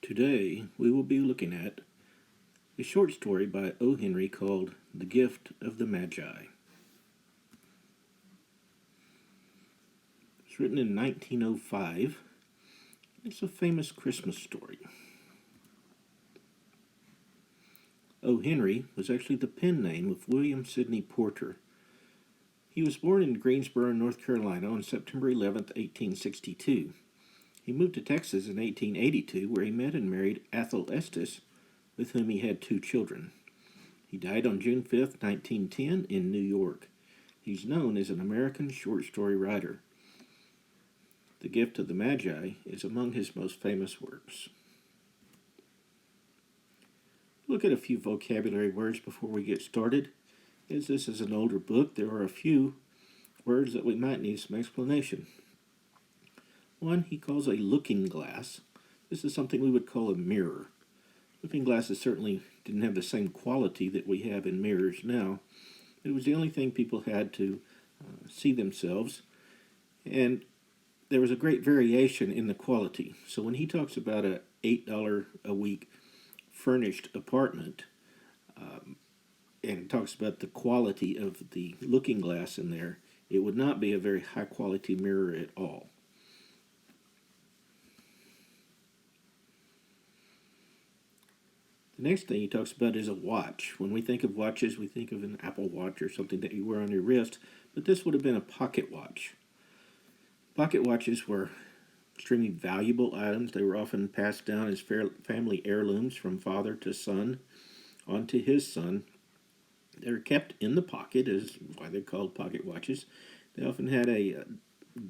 Today we will be looking at a short story by O. Henry called The Gift of the Magi. It's written in 1905. It's a famous Christmas story. O. Henry was actually the pen name of William Sidney Porter. He was born in Greensboro, North Carolina on September 11, 1862. He moved to Texas in 1882, where he met and married Ethel Estes, with whom he had 2 children. He died on June 5, 1910, in New York. He's known as an American short story writer. The Gift of the Magi is among his most famous works. Look at a few vocabulary words before we get started. As this is an older book, there are a few words that we might need some explanation. One he calls a looking glass. This is something we would call a mirror. Looking glasses certainly didn't have the same quality that we have in mirrors now. It was the only thing people had to see themselves, and there was a great variation in the quality. So when he talks about a $8 a week furnished apartment, and talks about the quality of the looking glass in there, it would not be a very high quality mirror at all. The next thing he talks about is a watch. When we think of watches, we think of an Apple Watch or something that you wear on your wrist, but this would have been a pocket watch. Pocket watches were extremely valuable items. They were often passed down as family heirlooms from father to son onto his son. They were kept in the pocket, is why they're called pocket watches. They often had a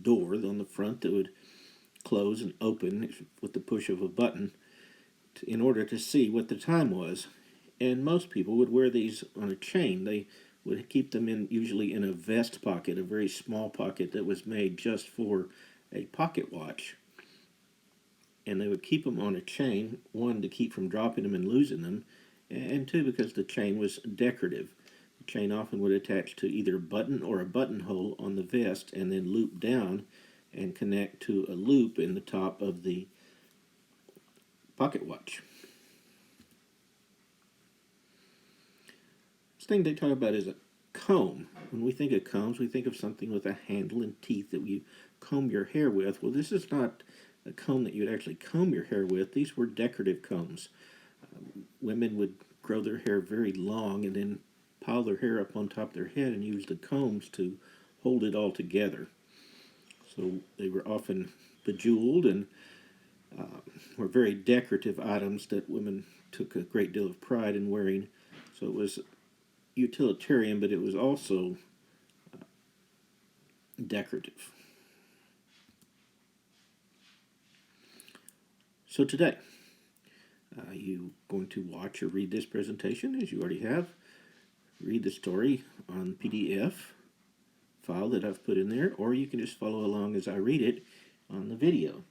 door on the front that would close and open with the push of a button in order to see what the time was. And most people would wear these on a chain. They would keep them usually in a vest pocket, a very small pocket that was made just for a pocket watch. And they would keep them on a chain, 1, to keep from dropping them and losing them, and 2, because the chain was decorative. The chain often would attach to either a button or a buttonhole on the vest and then loop down and connect to a loop in the top of the pocket watch. This thing they talk about is a comb. When we think of combs, we think of something with a handle and teeth that you comb your hair with. Well, this is not a comb that you'd actually comb your hair with. These were decorative combs. Women would grow their hair very long and then pile their hair up on top of their head and use the combs to hold it all together. So they were often bejeweled and were very decorative items that women took a great deal of pride in wearing. So it was utilitarian, but it was also decorative. So today, you going to watch or read this presentation, as you already have. Read the story on PDF file that I've put in there, or you can just follow along as I read it on the video.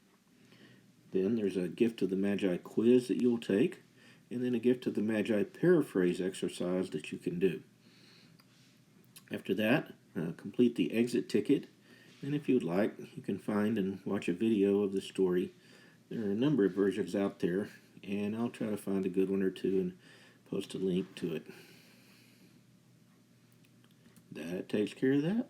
Then there's a Gift of the Magi quiz that you'll take, and then a Gift of the Magi paraphrase exercise that you can do. After that, complete the exit ticket, and if you'd like, you can find and watch a video of the story. There are a number of versions out there, and I'll try to find a good one or two and post a link to it. That takes care of that.